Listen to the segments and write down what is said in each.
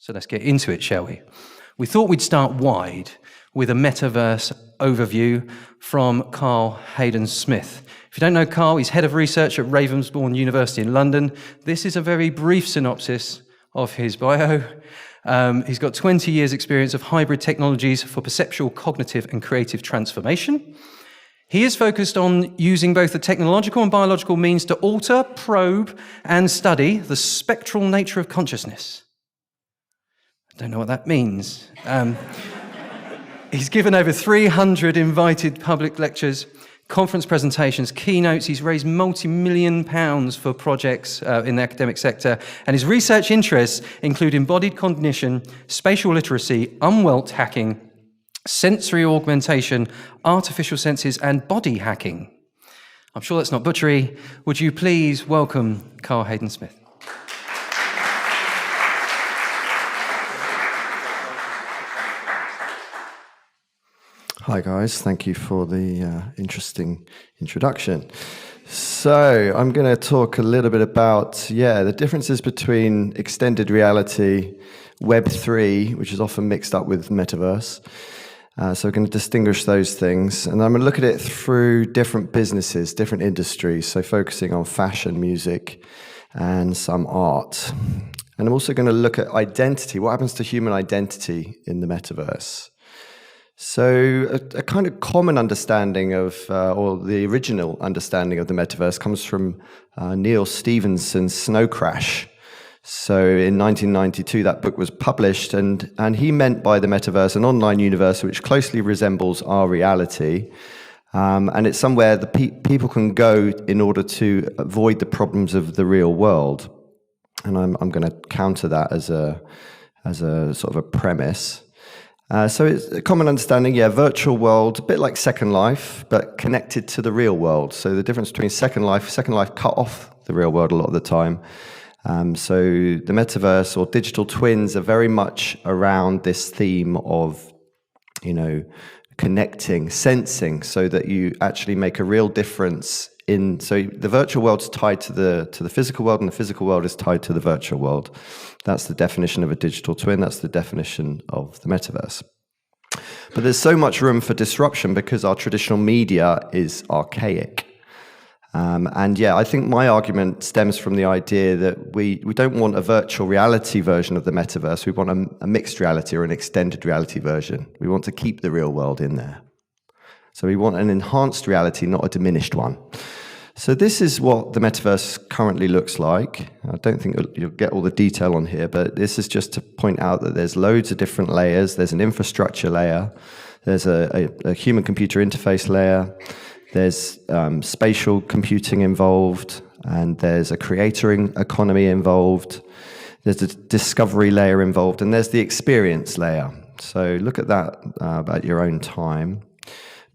So let's get into it, shall we? We thought we'd start wide with a Metaverse overview from Carl Hayden Smith. If you don't know Carl, he's head of research at Ravensbourne University in London. This is a very brief synopsis of his bio. He's got 20 years' experience of hybrid technologies for perceptual, cognitive, and creative transformation. He is focused on using both the technological and biological means to alter, probe, and study the spectral nature of consciousness. I don't know what that means. He's given over 300 invited public lectures, conference presentations, keynotes. He's raised multi-million pounds for projects in the academic sector, and his research interests include embodied cognition, spatial literacy, unwelt hacking, sensory augmentation, artificial senses, and body hacking. I'm sure that's not butchery. Would you please welcome Carl Hayden Smith? Hi guys, thank you for the interesting introduction. So I'm going to talk a little bit about, the differences between extended reality, Web3, which is often mixed up with Metaverse. So we're going to distinguish those things. And I'm going to look at it through different businesses, different industries, so focusing on fashion, music, and some art. And I'm also going to look at identity, what happens to human identity in the Metaverse. So a kind of common understanding of, or the original understanding of the Metaverse comes from Neil Stephenson's Snow Crash. So in 1992, that book was published, and he meant by the Metaverse an online universe which closely resembles our reality. And it's somewhere the people can go in order to avoid the problems of the real world. And I'm going to counter that as a sort of a premise. So it's a common understanding, virtual world, a bit like Second Life, but connected to the real world. So the difference between Second Life cut off the real world a lot of the time. So the Metaverse or digital twins are very much around this theme of, connecting, sensing, so that you actually make a real difference so the virtual world's tied to the physical world, and the physical world is tied to the virtual world. That's the definition of a digital twin. That's the definition of the Metaverse. But there's so much room for disruption because our traditional media is archaic. I think my argument stems from the idea that we don't want a virtual reality version of the Metaverse. We want a mixed reality or an extended reality version. We want to keep the real world in there. So we want an enhanced reality, not a diminished one. So this is what the Metaverse currently looks like. I don't think you'll get all the detail on here, but this is just to point out that there's loads of different layers. There's an infrastructure layer. There's a human-computer interface layer. There's spatial computing involved, and there's a creator economy involved. There's a discovery layer involved, and there's the experience layer. So look at that at your own time.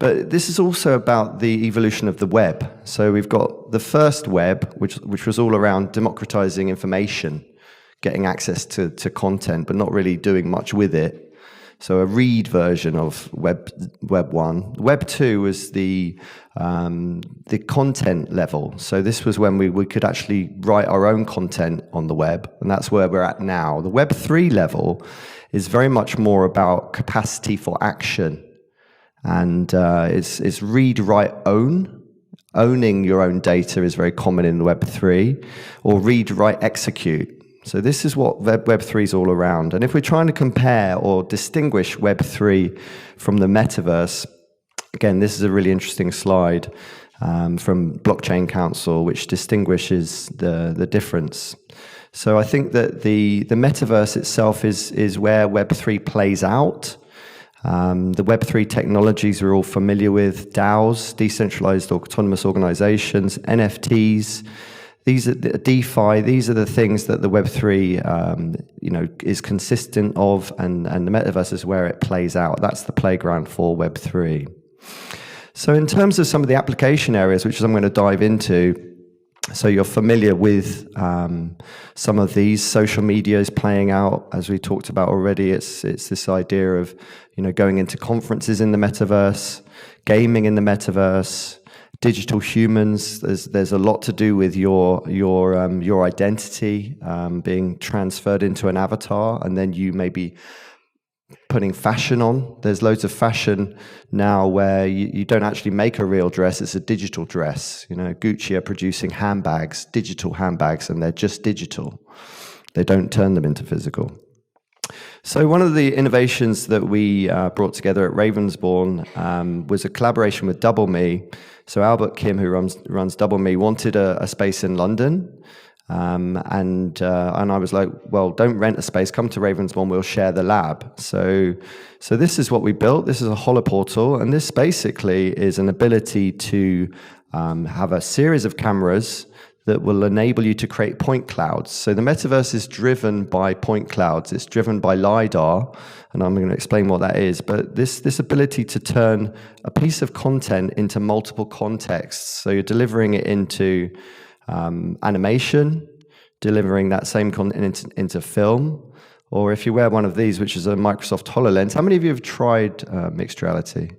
But this is also about the evolution of the web. So we've got the first web, which was all around democratizing information, getting access to content, but not really doing much with it. So a read version of Web 1. Web 2 was the content level. So this was when we could actually write our own content on the web, and that's where we're at now. The Web 3 level is very much more about capacity for action. And it's read, write, own. Owning your own data is very common in Web 3, or read, write, execute. So this is what Web 3 is all around. And if we're trying to compare or distinguish Web 3 from the Metaverse, again, this is a really interesting slide from Blockchain Council, which distinguishes the difference. So I think that the Metaverse itself is where Web 3 plays out. The Web3 technologies we're all familiar with, DAOs, decentralized autonomous organizations, NFTs, these are DeFi, these are the things that the Web3 is consistent of, and the Metaverse is where it plays out. That's the playground for Web3. So in terms of some of the application areas, which I'm going to dive into, so you're familiar with some of these. Social media is playing out, as we talked about already. It's this idea of going into conferences in the Metaverse, gaming in the Metaverse, digital humans. There's a lot to do with your identity being transferred into an avatar, and then you maybe putting fashion on. There's loads of fashion now where you don't actually make a real dress, it's a digital dress. You know, Gucci are producing handbags, digital handbags, and they're just digital. They don't turn them into physical. So one of the innovations that we brought together at Ravensbourne was a collaboration with Double Me. So Albert Kim, who runs Double Me, wanted a space in London. And I was like, well, don't rent a space, come to Ravensbourne, we'll share the lab. So this is what we built. This is a holoportal, and this basically is an ability to have a series of cameras that will enable you to create point clouds. So the metaverse is driven by point clouds. It's driven by Lidar, and I'm going to explain what that is. But this ability to turn a piece of content into multiple contexts. So you're delivering it into animation, delivering that same content into film, or if you wear one of these, which is a Microsoft HoloLens. How many of you have tried mixed reality?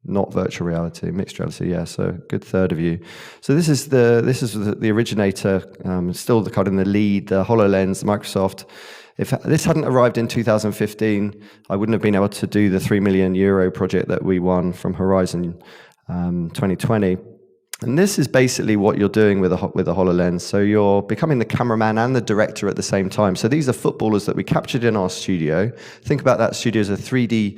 Not virtual reality, mixed reality, yeah, so a good third of you. So this is the originator, still the kind of the lead, the HoloLens, Microsoft. If this hadn't arrived in 2015, I wouldn't have been able to do the €3 million project that we won from Horizon 2020. And this is basically what you're doing with a HoloLens. So you're becoming the cameraman and the director at the same time. So these are footballers that we captured in our studio. Think about that studio as a 3D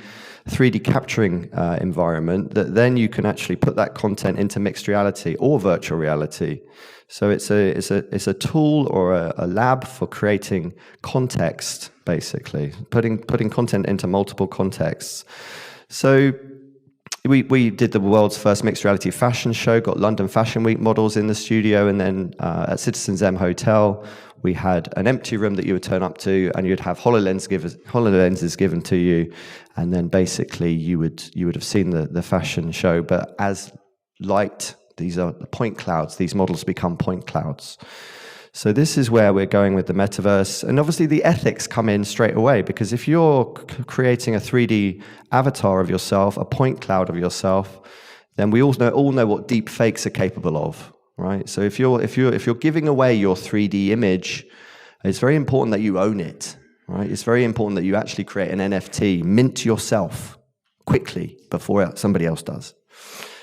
capturing environment that then you can actually put that content into mixed reality or virtual reality. So it's a tool or a lab for creating context, basically, putting content into multiple contexts. So we did the world's first mixed reality fashion show, got London Fashion Week models in the studio, and then at Citizens M Hotel, we had an empty room that you would turn up to, and you'd have HoloLenses given to you, and then basically you would have seen the fashion show, but as light, these are the point clouds, these models become point clouds. So this is where we're going with the metaverse. And obviously the ethics come in straight away, because if you're creating a 3D avatar of yourself, a point cloud of yourself, then we all know what deep fakes are capable of, right? So if you're giving away your 3D image, it's very important that you own it, right? It's very important that you actually create an NFT, mint yourself quickly before somebody else does.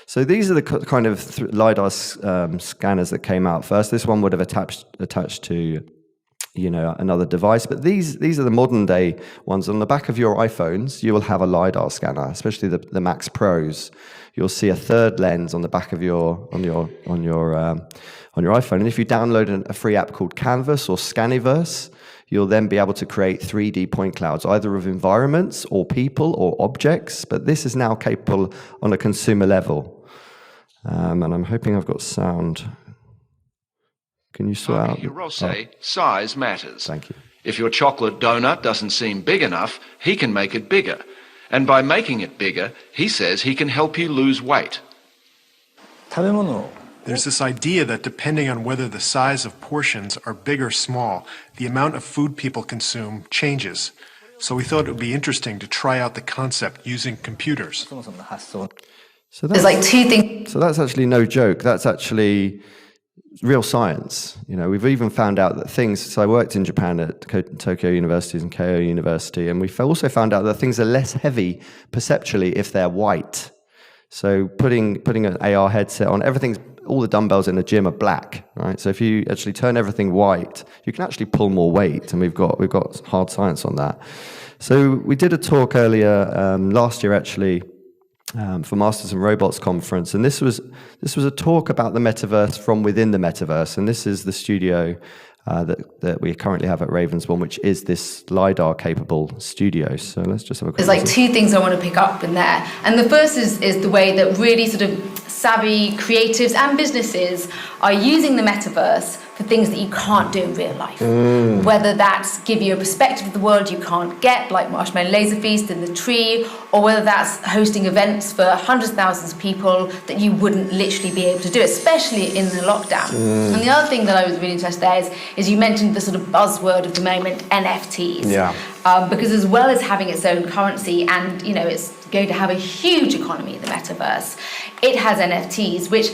So these are the kind of Lidar scanners that came out first. This one would have attached to, another device. But these are the modern day ones. On the back of your iPhones, you will have a Lidar scanner, especially the Max Pros. You'll see a third lens on the back of your iPhone. And if you download a free app called Canvas or Scaniverse, you'll then be able to create 3D point clouds, either of environments or people or objects. But this is now capable on a consumer level. And I'm hoping I've got sound. Can you sort out? Hirose, size matters. Thank you. If your chocolate donut doesn't seem big enough, he can make it bigger. And by making it bigger, he says he can help you lose weight. There's this idea that depending on whether the size of portions are big or small, the amount of food people consume changes. So we thought it would be interesting to try out the concept using computers. So there's like two things. So that's actually no joke. That's actually real science. We've even found out that things. So I worked in Japan at Tokyo University and Keio University, and we also found out that things are less heavy perceptually if they're white. So putting an AR headset on, all the dumbbells in the gym are black, right? So if you actually turn everything white, you can actually pull more weight, and we've got hard science on that. So we did a talk earlier last year, actually. For Masters and Robots Conference, and this was a talk about the metaverse from within the metaverse, and this is the studio that we currently have at Ravensbourne, which is this Lidar capable studio. So let's just have a quick There's like two things I want to pick up in there, and the first is the way that really sort of savvy creatives and businesses are using the metaverse for things that you can't do in real life. Whether that's give you a perspective of the world you can't get, like Marshmallow Laser Feast in the tree, or whether that's hosting events for hundreds of thousands of people that you wouldn't literally be able to do, especially in the lockdown. And the other thing that I was really interested in is you mentioned the sort of buzzword of the moment, NFTs. Yeah. Because as well as having its own currency and, it's going to have a huge economy in the metaverse. It has NFTs, which,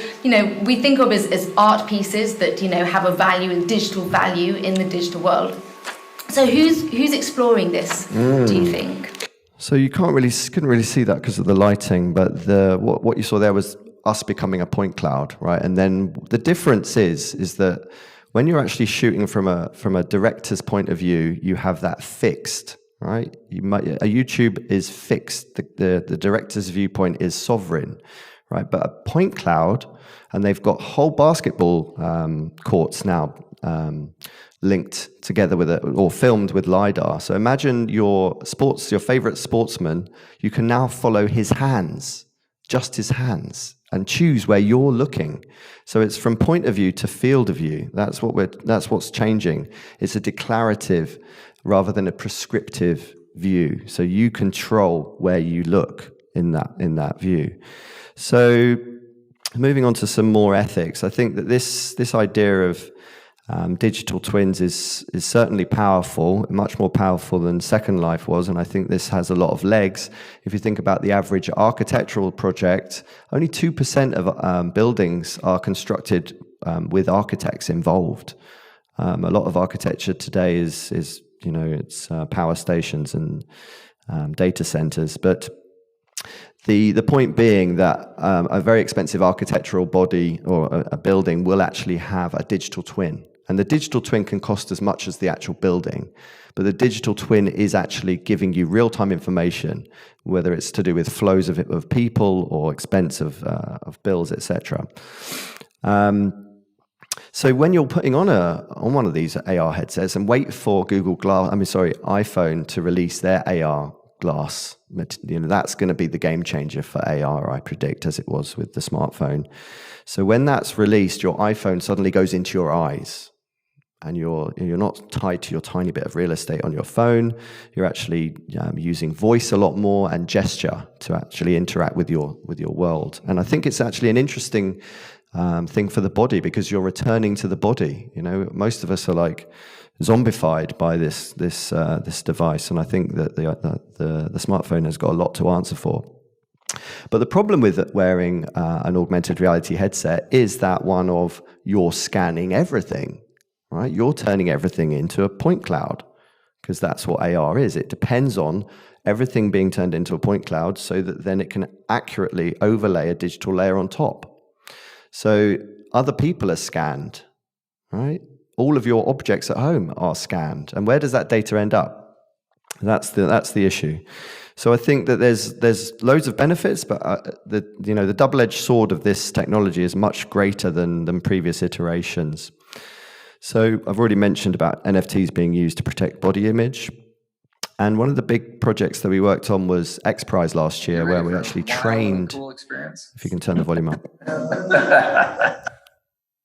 we think of as art pieces that, have a value and digital value in the digital world. So who's exploring this, do you think? So you couldn't really see that because of the lighting, but what you saw there was us becoming a point cloud, right? And then the difference is that when you're actually shooting from a director's point of view, you have that fixed, right? A YouTube is fixed. The director's viewpoint is sovereign, right? But a point cloud, and they've got whole basketball courts now linked together with or filmed with Lidar. So imagine your favorite sportsman, you can now follow his hands, just his hands, and choose where you're looking. So it's from point of view to field of view. That's what's changing. It's a declarative rather than a prescriptive view. So you control where you look in that view. So moving on to some more ethics, I think that this idea of digital twins is certainly powerful, much more powerful than Second Life was, and I think this has a lot of legs. If you think about the average architectural project, only 2% of buildings are constructed with architects involved. A lot of architecture today is it's power stations and data centers, but the point being that a very expensive architectural body or a building will actually have a digital twin. And the digital twin can cost as much as the actual building. But the digital twin is actually giving you real-time information, whether it's to do with flows of people or expense of bills, etc. So when you're putting on one of these AR headsets and wait for iPhone to release their AR glass, that's going to be the game changer for AR, I predict, as it was with the smartphone. So when that's released, your iPhone suddenly goes into your eyes, and you're not tied to your tiny bit of real estate on your phone. You're actually using voice a lot more and gesture to actually interact with your world. And I think it's actually an interesting thing for the body, because you're returning to the body. Most of us are like zombified by this device, and I think that the smartphone has got a lot to answer for. But the problem with wearing an augmented reality headset is that one of you're scanning everything, right? You're turning everything into a point cloud, because that's what AR is. It depends on everything being turned into a point cloud so that then it can accurately overlay a digital layer on top. So other people are scanned, right? All of your objects at home are scanned. And where does that data end up? That's the issue. So I think that there's loads of benefits, but the double-edged sword of this technology is much greater than previous iterations. So I've already mentioned about NFTs being used to protect body image. And one of the big projects that we worked on was X Prize last year, where we actually trained. Cool experience. If you can turn the volume up.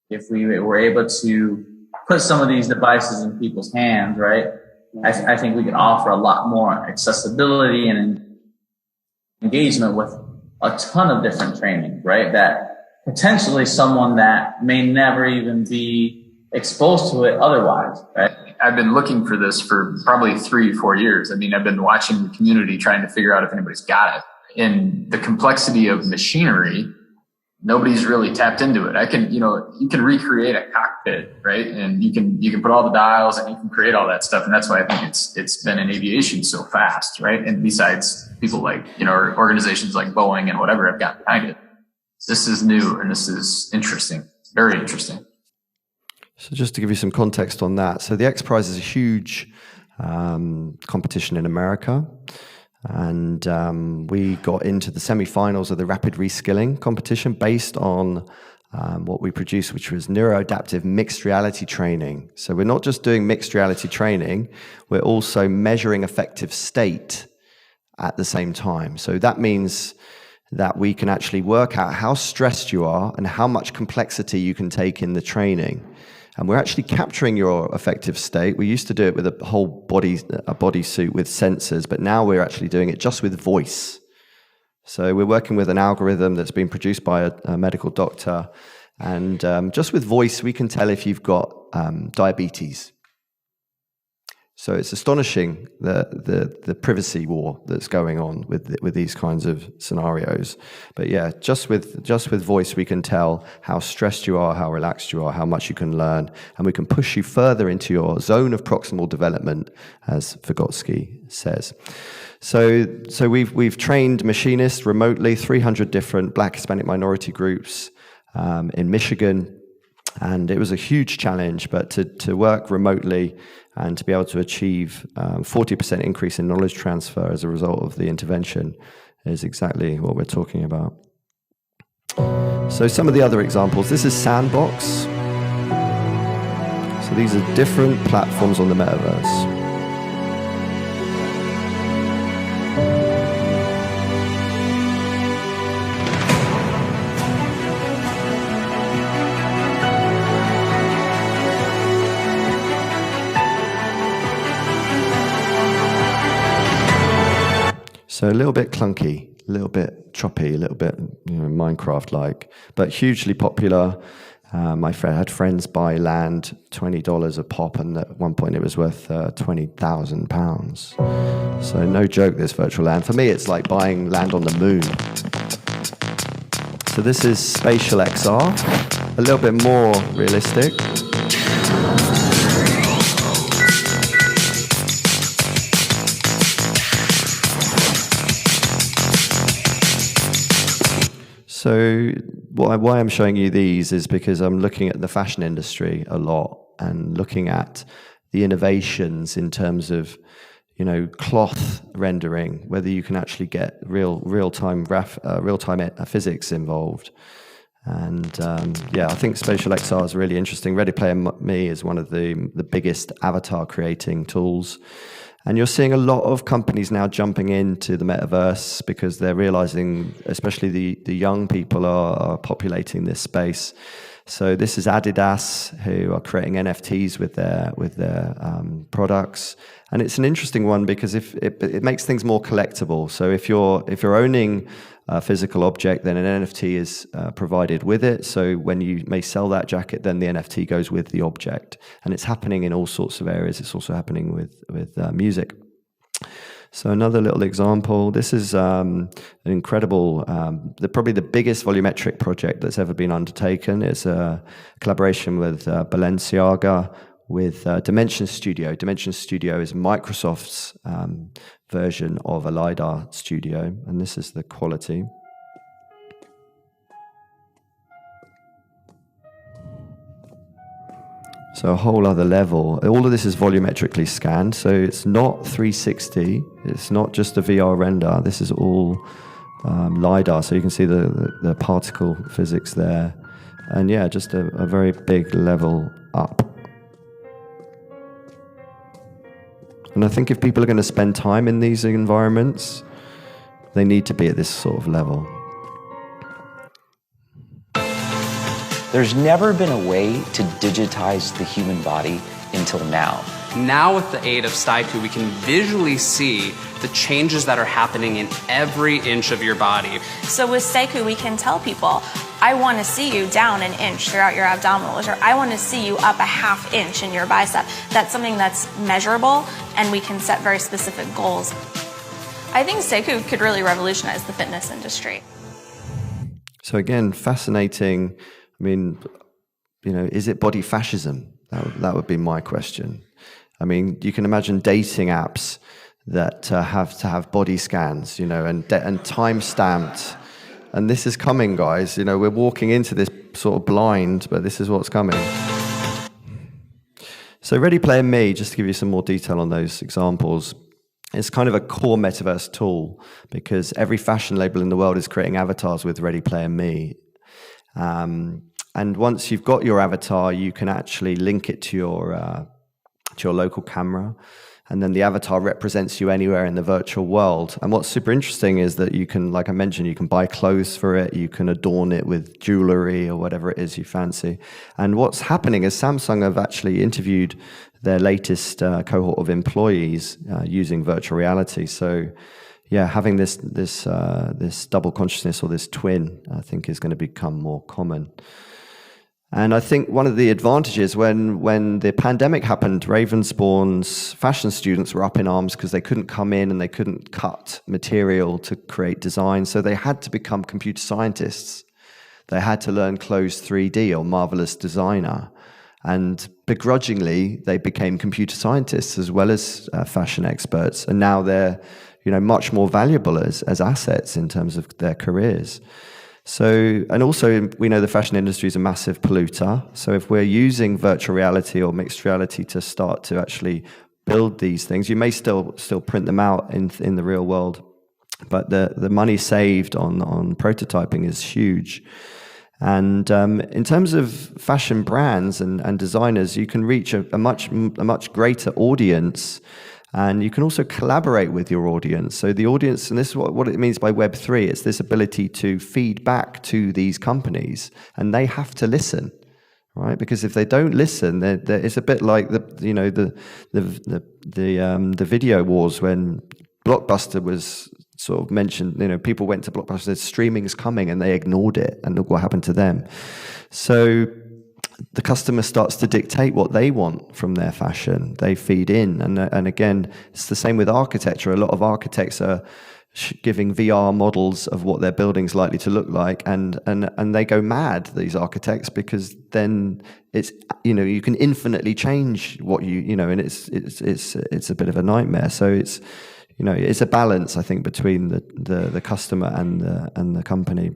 If we were able to put some of these devices in people's hands, right? I think we could offer a lot more accessibility and engagement with a ton of different training, right? That potentially someone that may never even be exposed to it otherwise, right? I've been looking for this for probably 3-4 years. I mean, I've been watching the community trying to figure out if anybody's got it. In the complexity of machinery, nobody's really tapped into it. You can recreate a cockpit, right? And you can put all the dials and you can create all that stuff. And that's why I think it's been in aviation so fast, right? And besides people like, organizations like Boeing and whatever have gotten behind it. This is new and this is interesting, very interesting. So just to give you some context on that. So the X Prize is a huge competition in America. And we got into the semi-finals of the rapid reskilling competition based on what we produced, which was neuroadaptive mixed reality training. So we're not just doing mixed reality training, we're also measuring affective state at the same time. So that means that we can actually work out how stressed you are and how much complexity you can take in the training. And we're actually capturing your affective state. We used to do it with a whole bodysuit with sensors, but now we're actually doing it just with voice. So we're working with an algorithm that's been produced by a medical doctor. And just with voice, we can tell if you've got diabetes. So it's astonishing the privacy war that's going on with these kinds of scenarios. But yeah, just with voice, we can tell how stressed you are, how relaxed you are, how much you can learn, and we can push you further into your zone of proximal development, as Vygotsky says. So we've trained machinists remotely, 300 different Black Hispanic minority groups in Michigan. And it was a huge challenge, but to work remotely and to be able to achieve 40% increase in knowledge transfer as a result of the intervention is exactly what we're talking about. So some of the other examples, this is Sandbox. So these are different platforms on the metaverse. So a little bit clunky, a little bit choppy, a little bit Minecraft-like, but hugely popular. I had friends buy land, $20 a pop, and at one point it was worth £20,000. So no joke, this virtual land. For me, it's like buying land on the moon. So this is spatial XR, a little bit more realistic. So why I'm showing you these is because I'm looking at the fashion industry a lot and looking at the innovations in terms of, cloth rendering, whether you can actually get real-time physics involved. And I think spatial XR is really interesting. Ready Player Me is one of the biggest avatar creating tools. And you're seeing a lot of companies now jumping into the metaverse because they're realizing, especially the young people are populating this space. So this is Adidas, who are creating NFTs with their products, and it's an interesting one because if it makes things more collectible. So if you're owning a physical object, then an NFT is provided with it. So when you may sell that jacket, then the NFT goes with the object, and it's happening in all sorts of areas. It's also happening with music. So another little example, this is an incredible, probably the biggest volumetric project that's ever been undertaken. It's a collaboration with Balenciaga, with Dimension Studio. Dimension Studio is Microsoft's version of a Lidar studio, and this is the quality. So a whole other level. All of this is volumetrically scanned, so it's not 360. It's not just a VR render. This is all LiDAR, so you can see the particle physics there. And yeah, just a very big level up. And I think if people are going to spend time in these environments, they need to be at this sort of level. There's never been a way to digitize the human body until now. Now with the aid of StyCoo, we can visually see the changes that are happening in every inch of your body. So with StyCoo, we can tell people, I want to see you down an inch throughout your abdominals, or I want to see you up a ½ inch in your bicep. That's something that's measurable, and we can set very specific goals. I think StyCoo could really revolutionize the fitness industry. So again, fascinating. I mean, is it body fascism? That would be my question. I mean, you can imagine dating apps that have to have body scans, and time stamped. And this is coming, guys. We're walking into this sort of blind, but this is what's coming. So Ready Player Me, just to give you some more detail on those examples, it's kind of a core metaverse tool because every fashion label in the world is creating avatars with Ready Player Me. And once you've got your avatar, you can actually link it to your local camera, and then the avatar represents you anywhere in the virtual world. And what's super interesting is that you can, like I mentioned, you can buy clothes for it, you can adorn it with jewelry or whatever it is you fancy. And what's happening is Samsung have actually interviewed their latest cohort of employees using virtual reality. So yeah, having this double consciousness or this twin, I think, is going to become more common. And I think one of the advantages when the pandemic happened, Ravensbourne's fashion students were up in arms because they couldn't come in and they couldn't cut material to create design. So they had to become computer scientists. They had to learn Close 3D or Marvelous Designer. And begrudgingly, they became computer scientists as well as fashion experts. And now they're, much more valuable as assets in terms of their careers. So, and also we know the fashion industry is a massive polluter. So if we're using virtual reality or mixed reality to start to actually build these things, you may still print them out in the real world, but the money saved on prototyping is huge. And in terms of fashion brands and designers, you can reach a much greater audience. And you can also collaborate with your audience. So the audience, and this is what it means by Web3, it's this ability to feed back to these companies, and they have to listen, right? Because if they don't listen, it's a bit like the video wars when Blockbuster was sort of mentioned. People went to Blockbuster, said streaming's coming, and they ignored it, and look what happened to them. So the customer starts to dictate what they want from their fashion. They feed in. And again, it's the same with architecture. A lot of architects are giving VR models of what their building's likely to look like. And they go mad, these architects, because then it's, you can infinitely change what and it's a bit of a nightmare. So it's a balance, I think, between the customer and the company.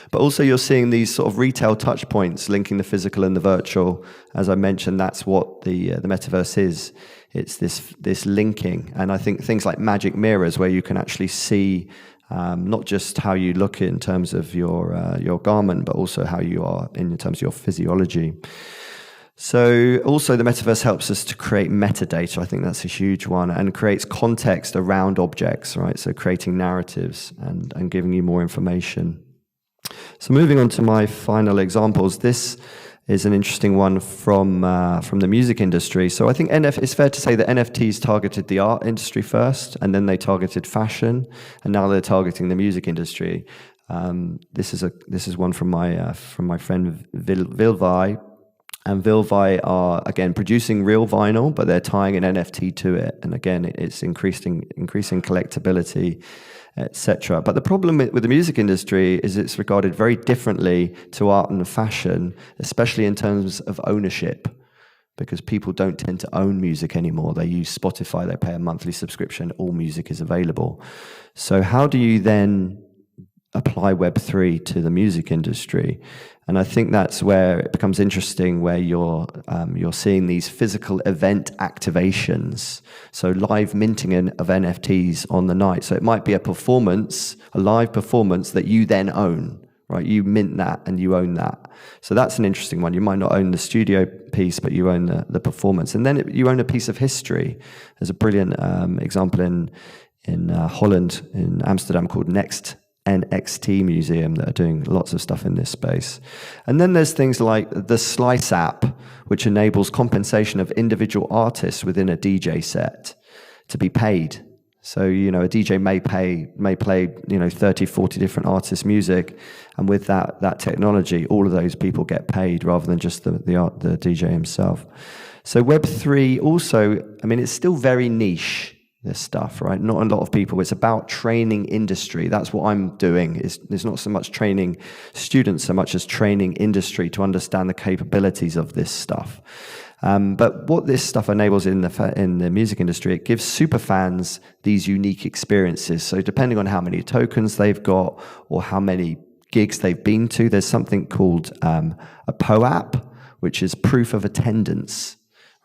But also you're seeing these sort of retail touch points linking the physical and the virtual. As I mentioned, that's what the metaverse is. It's this linking. And I think things like magic mirrors, where you can actually see not just how you look in terms of your garment, but also how you are in terms of your physiology. So also the metaverse helps us to create metadata. I think that's a huge one, and creates context around objects, right? So creating narratives and giving you more information. So moving on to my final examples, this is an interesting one from the music industry. So I think it's fair to say that NFTs targeted the art industry first, and then they targeted fashion, and now they're targeting the music industry. This is one from my friend Vilvai. And Vilvai are, again, producing real vinyl, but they're tying an NFT to it. And again, it's increasing collectability, etc. But the problem with the music industry is it's regarded very differently to art and fashion, especially in terms of ownership, because people don't tend to own music anymore. They use Spotify, they pay a monthly subscription, all music is available. So how do you then apply Web3 to the music industry? And I think that's where it becomes interesting, where you're seeing these physical event activations, so live minting of NFTs on the night. So it might be a live performance that you then own, right? You mint that and you own that. So that's an interesting one. You might not own the studio piece, but you own the performance, and then you own a piece of history. There's a brilliant example in Holland, in Amsterdam, called NXT Museum, that are doing lots of stuff in this space. And then there's things like the Slice app, which enables compensation of individual artists within a DJ set to be paid. So, a DJ may play 30, 40 different artists' music, and with that technology, all of those people get paid rather than just the DJ himself. So Web3 also, it's still very niche, this stuff, right? Not a lot of people. It's about training industry. That's what I'm doing. It's not so much training students so much as training industry to understand the capabilities of this stuff. But what this stuff enables in the music industry, it gives super fans these unique experiences. So depending on how many tokens they've got or how many gigs they've been to, there's something called a POAP, which is proof of attendance.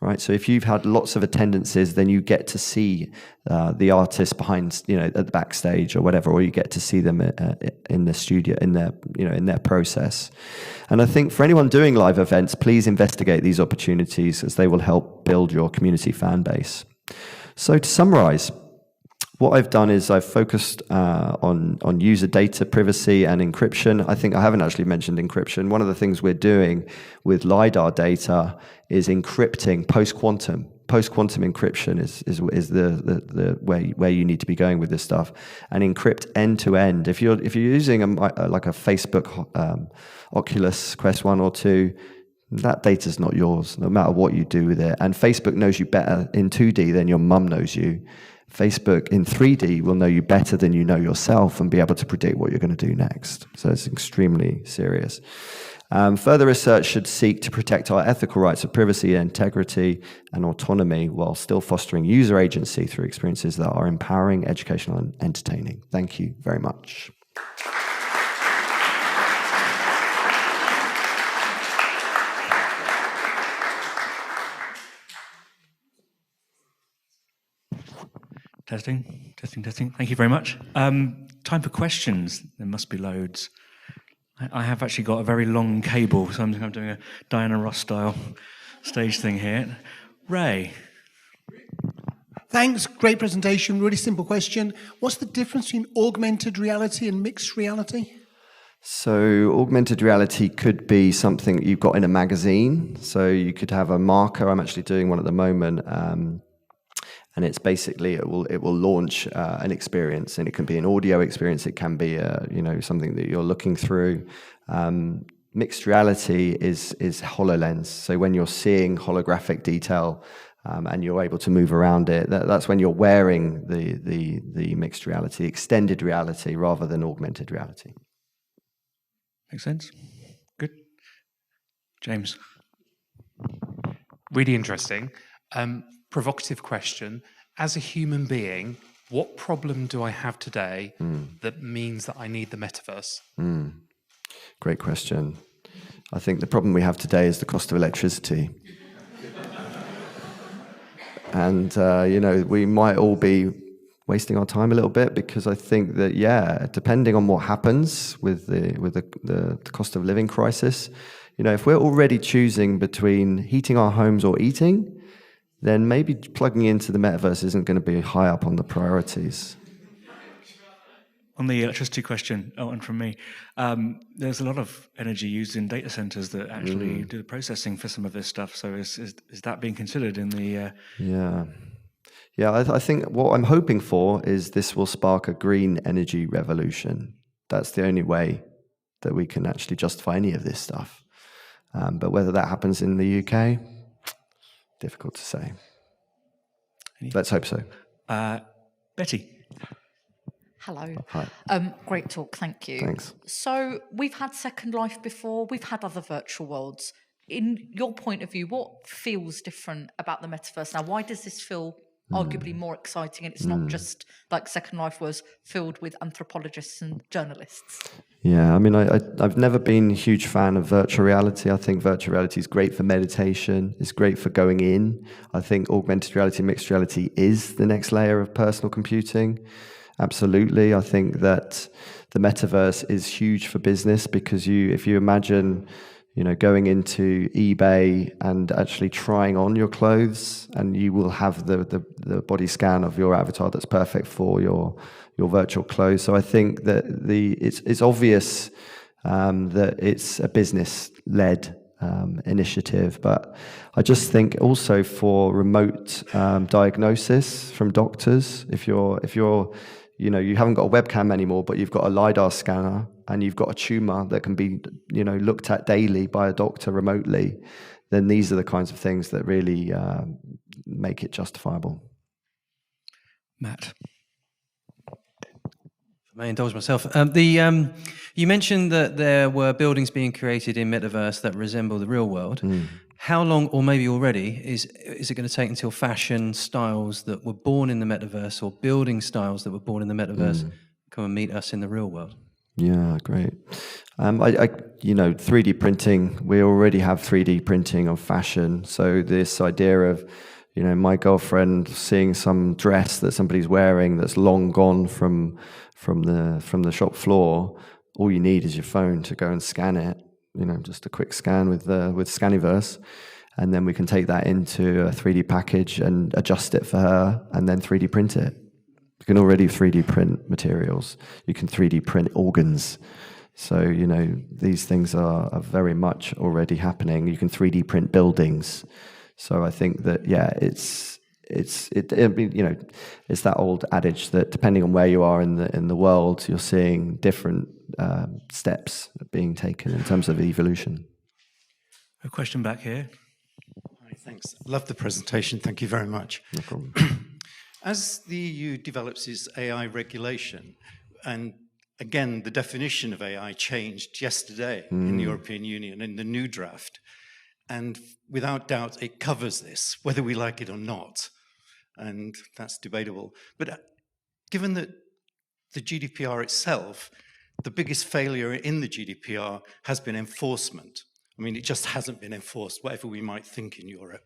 Right, so if you've had lots of attendances, then you get to see the artist behind, at the backstage or whatever, or you get to see them in the studio, in their process. And I think for anyone doing live events, please investigate these opportunities, as they will help build your community fan base. So to summarize, what I've done is I've focused on user data privacy and encryption. I think I haven't actually mentioned encryption. One of the things we're doing with Lidar data is encrypting post-quantum, post-quantum encryption is the where you need to be going with this stuff, and encrypt end to end. If you're using like a Facebook Oculus Quest 1 or 2, that data's not yours, no matter what you do with it. And Facebook knows you better in 2D than your mum knows you. Facebook in 3D will know you better than you know yourself and be able to predict what you're going to do next. So it's extremely serious. Further research should seek to protect our ethical rights of privacy, integrity, and autonomy while still fostering user agency through experiences that are empowering, educational, and entertaining. Thank you very much. Testing. Thank you very much. Time for questions. There must be loads. I have actually got a very long cable, so I'm doing a Diana Ross style stage thing here. Ray. Thanks, great presentation. Really simple question. What's the difference between augmented reality and mixed reality? So augmented reality could be something you've got in a magazine. So you could have a marker. I'm actually doing one at the moment. And it's basically it will launch an experience, and it can be an audio experience. It can be something that you're looking through. Mixed reality is HoloLens. So when you're seeing holographic detail and you're able to move around it, that's when you're wearing the mixed reality, extended reality, rather than augmented reality. Makes sense. Good. James. Really interesting. Provocative question. As a human being, what problem do I have today that means that I need the metaverse? Great question. I think the problem we have today is the cost of electricity. And, we might all be wasting our time a little bit, because I think that, depending on what happens with the cost of living crisis, if we're already choosing between heating our homes or eating, then maybe plugging into the metaverse isn't going to be high up on the priorities. On the electricity question, and from me, there's a lot of energy used in data centers that actually do the processing for some of this stuff. So is that being considered in the... I think what I'm hoping for is this will spark a green energy revolution. That's the only way that we can actually justify any of this stuff. But whether that happens in the UK... difficult to say. Let's hope so. Betty. Hello. Hi. Great talk, thank you. Thanks. So we've had Second Life before, we've had other virtual worlds. In your point of view, what feels different about the metaverse now? Why does this feel arguably more exciting, and it's not just like Second Life was filled with anthropologists and journalists? Yeah, I mean, I've never been a huge fan of virtual reality. I think virtual reality is great for meditation. It's great for going in. I think augmented reality, mixed reality is the next layer of personal computing. Absolutely. I think that the metaverse is huge for business, because if you imagine, going into eBay and actually trying on your clothes, and you will have the body scan of your avatar that's perfect for your virtual clothes. So I think that it's obvious that it's a business-led initiative, but I just think also for remote diagnosis from doctors, if you're you haven't got a webcam anymore, but you've got a Lidar scanner, and you've got a tumor that can be looked at daily by a doctor remotely, then these are the kinds of things that really make it justifiable. Matt. I may indulge myself. You mentioned that there were buildings being created in Metaverse that resemble the real world. How long, or maybe already, is it going to take until fashion styles that were born in the Metaverse, or building styles that were born in the Metaverse, come and meet us in the real world? Yeah, great. 3D printing, we already have 3D printing of fashion. So this idea of, my girlfriend seeing some dress that somebody's wearing that's long gone from the shop floor, all you need is your phone to go and scan it. Just a quick scan with Scaniverse, and then we can take that into a 3D package and adjust it for her, and then 3D print it. You can already 3D print materials. You can 3D print organs. So, these things are very much already happening. You can 3D print buildings. So I think that, yeah, it's that old adage that depending on where you are in the world, you're seeing different steps being taken in terms of evolution. A question back here. Hi, thanks. Love the presentation. Thank you very much. No problem. As the EU develops its AI regulation, and again, the definition of AI changed yesterday in the European Union in the new draft. And without doubt, it covers this, whether we like it or not. And that's debatable. But given that the GDPR itself, the biggest failure in the GDPR has been enforcement. I mean, it just hasn't been enforced, whatever we might think in Europe.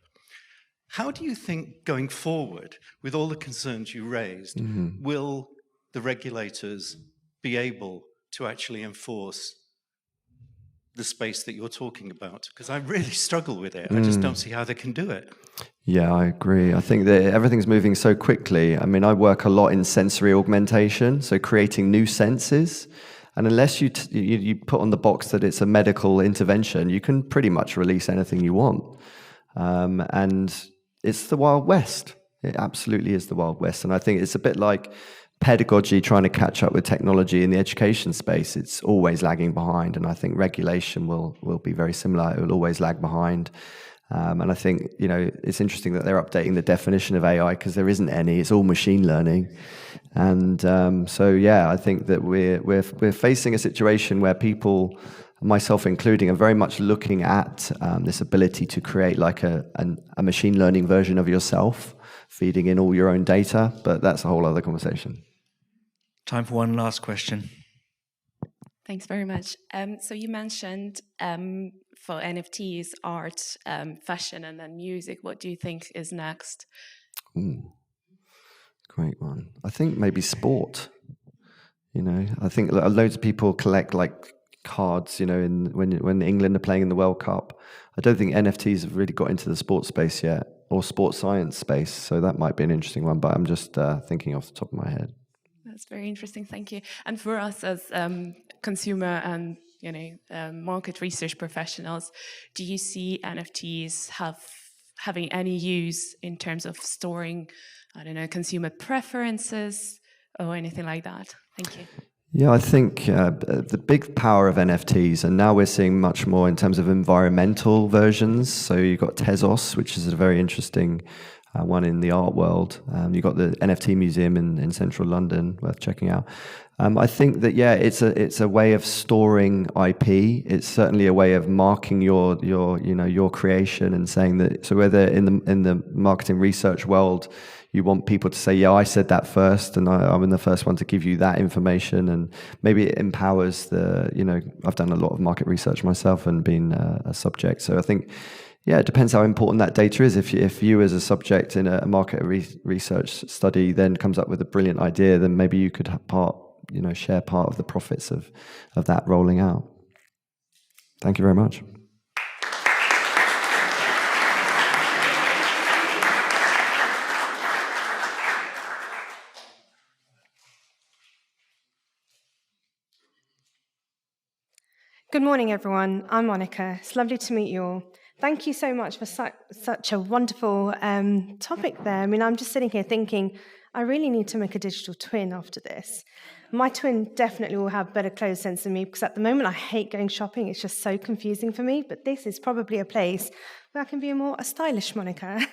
How do you think, going forward, with all the concerns you raised, will the regulators be able to actually enforce the space that you're talking about? Because I really struggle with it. I just don't see how they can do it. Yeah, I agree. I think that everything's moving so quickly. I mean, I work a lot in sensory augmentation, so creating new senses. And unless you put on the box that it's a medical intervention, you can pretty much release anything you want. And it's the Wild West. It absolutely is the Wild West. And I think it's a bit like pedagogy trying to catch up with technology in the education space. It's always lagging behind. And I think regulation will be very similar. It will always lag behind. And I think, it's interesting that they're updating the definition of AI because there isn't any. It's all machine learning. And I think that we're facing a situation where people, myself including, are very much looking at this ability to create like a machine learning version of yourself, feeding in all your own data. But that's a whole other conversation. Time for one last question. Thanks very much. So you mentioned for NFTs, art, fashion, and then music. What do you think is next? Ooh, great one. I think maybe sport. I think loads of people collect like cards. When England are playing in the World Cup. I don't think NFTs have really got into the sports space yet, or sports science space. So that might be an interesting one. But I'm just thinking off the top of my head. That's very interesting. Thank you. And for us as consumer and market research professionals, do you see NFTs having any use in terms of storing, consumer preferences or anything like that? Thank you. Yeah, I think the big power of NFTs, and now we're seeing much more in terms of environmental versions. So you've got Tezos, which is a very interesting one in the art world. You've got the NFT museum in central London, worth checking out. I think that, it's a way of storing IP. It's certainly a way of marking your creation and saying that. So whether in the marketing research world, you want people to say, yeah, I said that first, and I'm the first one to give you that information, and maybe it empowers I've done a lot of market research myself and been a subject. So I think, it depends how important that data is. If you as a subject in a market research study then comes up with a brilliant idea, then maybe you could share part of the profits of that rolling out. Thank you very much. Good morning, everyone. I'm Monica. It's lovely to meet you all. Thank you so much for such a wonderful topic there. I mean, I'm just sitting here thinking, I really need to make a digital twin after this. My twin definitely will have better clothes sense than me, because at the moment I hate going shopping. It's just so confusing for me. But this is probably a place where I can be a stylish Monica.